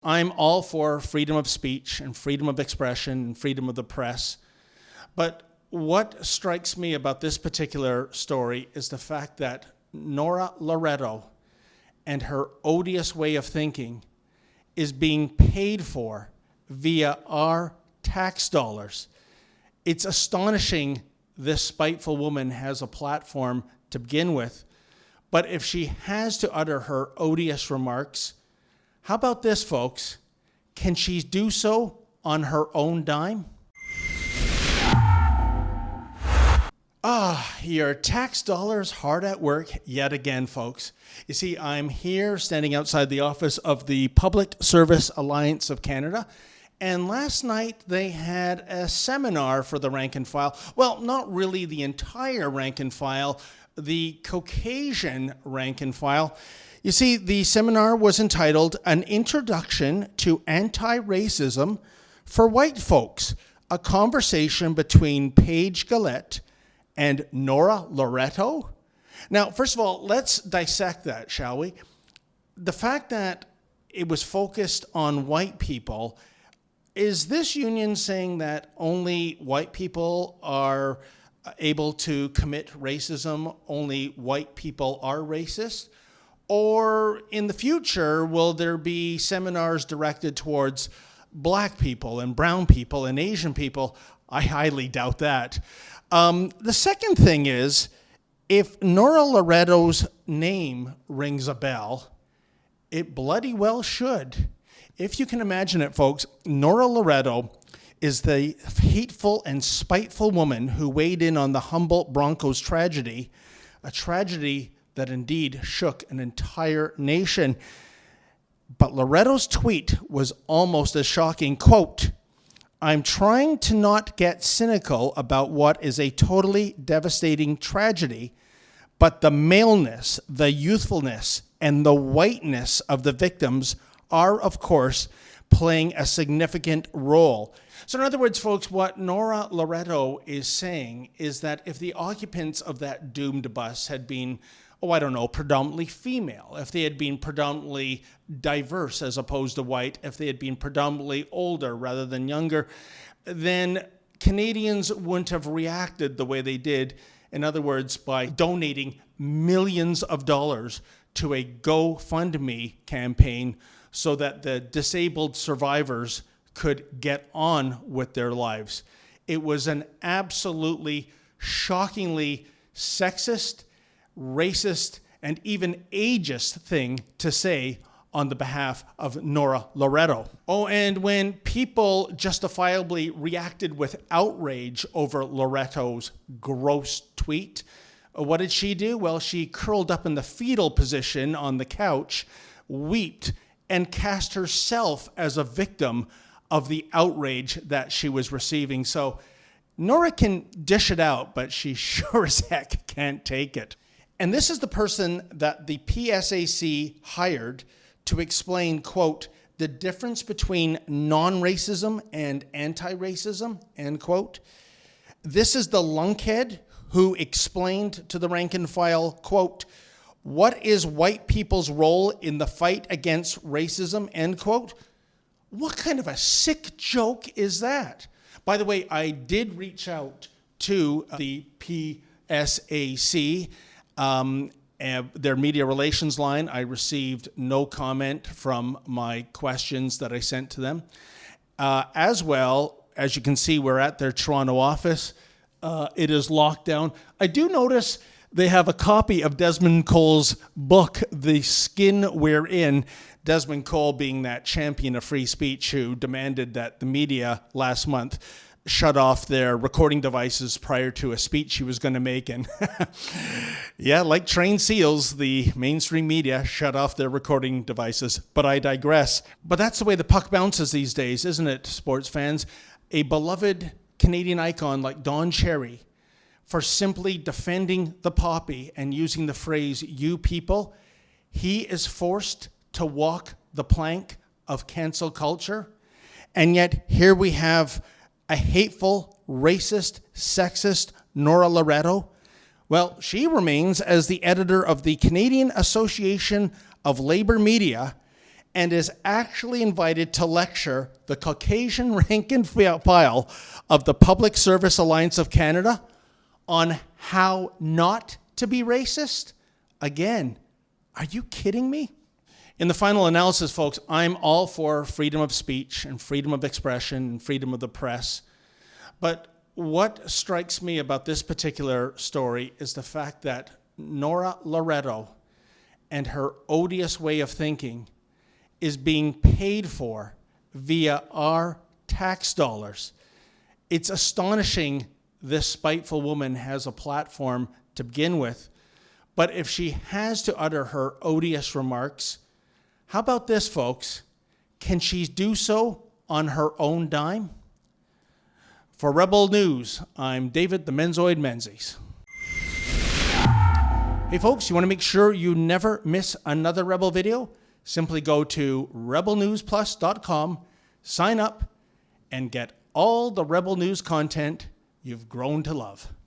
I'm all for freedom of speech and freedom of expression and freedom of the press. But what strikes me about this particular story is the fact that Nora Loreto and her odious way of thinking is being paid for via our tax dollars. It's astonishing this spiteful woman has a platform to begin with. But if she has to utter her odious remarks, how about this, folks? Can she do so on her own dime? Your tax dollars hard at work yet again, folks. You see, I'm here standing outside the office of the Public Service Alliance of Canada, and last night they had a seminar for the rank and file. Well, not really the entire rank and file, the Caucasian rank and file. You see, the seminar was entitled An Introduction to Anti-Racism for White Folks, a conversation between Paige Gillette and Nora Loreto. Now, first of all, let's dissect that, shall we? The fact that it was focused on white people, is this union saying that only white people are able to commit racism, only white people are racist? Or in the future, will there be seminars directed towards black people and brown people and Asian people? I highly doubt that. The second thing is, if Nora Loreto's name rings a bell, it bloody well should. If you can imagine it, folks, Nora Loreto is the hateful and spiteful woman who weighed in on the Humbolt Broncos tragedy, a tragedy that indeed shook an entire nation. But Loreto's tweet was almost as shocking. Quote, "I'm trying to not get cynical about what is a totally devastating tragedy, but the maleness, the youthfulness, and the whiteness of the victims are, of course, playing a significant role." So in other words, folks, what Nora Loreto is saying is that if the occupants of that doomed bus had been, predominantly female, if they had been predominantly diverse as opposed to white, if they had been predominantly older rather than younger, then Canadians wouldn't have reacted the way they did. In other words, by donating millions of dollars to a GoFundMe campaign so that the disabled survivors could get on with their lives. It was an absolutely shockingly sexist, racist, and even ageist thing to say on the behalf of Nora Loreto. Oh, and when people justifiably reacted with outrage over Loreto's gross tweet, what did she do? Well, she curled up in the fetal position on the couch, wept, and cast herself as a victim of the outrage that she was receiving. So Nora can dish it out, but she sure as heck can't take it. And this is the person that the PSAC hired to explain, quote, the difference between non-racism and anti-racism, end quote. This is the lunkhead who explained to the rank and file, quote, what is white people's role in the fight against racism, end quote. What kind of a sick joke is that? By the way, I did reach out to the PSAC, their media relations line. I received no comment from my questions that I sent to them. As well, as you can see, we're at their Toronto office. It is locked down. I do notice they have a copy of Desmond Cole's book, The Skin We're In. Desmond Cole being that champion of free speech who demanded that the media last month shut off their recording devices prior to a speech he was going to make. And yeah, like trained seals, the mainstream media shut off their recording devices. But I digress. But that's the way the puck bounces these days, isn't it, sports fans? A beloved Canadian icon like Don Cherry, for simply defending the poppy and using the phrase, you people, he is forced to walk the plank of cancel culture. And yet here we have a hateful, racist, sexist Nora Loreto. Well, she remains as the editor of the Canadian Association of Labor Media and is actually invited to lecture the Caucasian rank and file of the Public Service Alliance of Canada on how not to be racist? Again, are you kidding me? In the final analysis, folks, I'm all for freedom of speech and freedom of expression and freedom of the press. But what strikes me about this particular story is the fact that Nora Loreto and her odious way of thinking is being paid for via our tax dollars. It's astonishing this spiteful woman has a platform to begin with, but if she has to utter her odious remarks, how about this, folks? Can she do so on her own dime? For Rebel News, I'm David the Menzoid Menzies. Hey folks, you want to make sure you never miss another Rebel video? Simply go to rebelnewsplus.com, sign up, and get all the Rebel News content you've grown to love.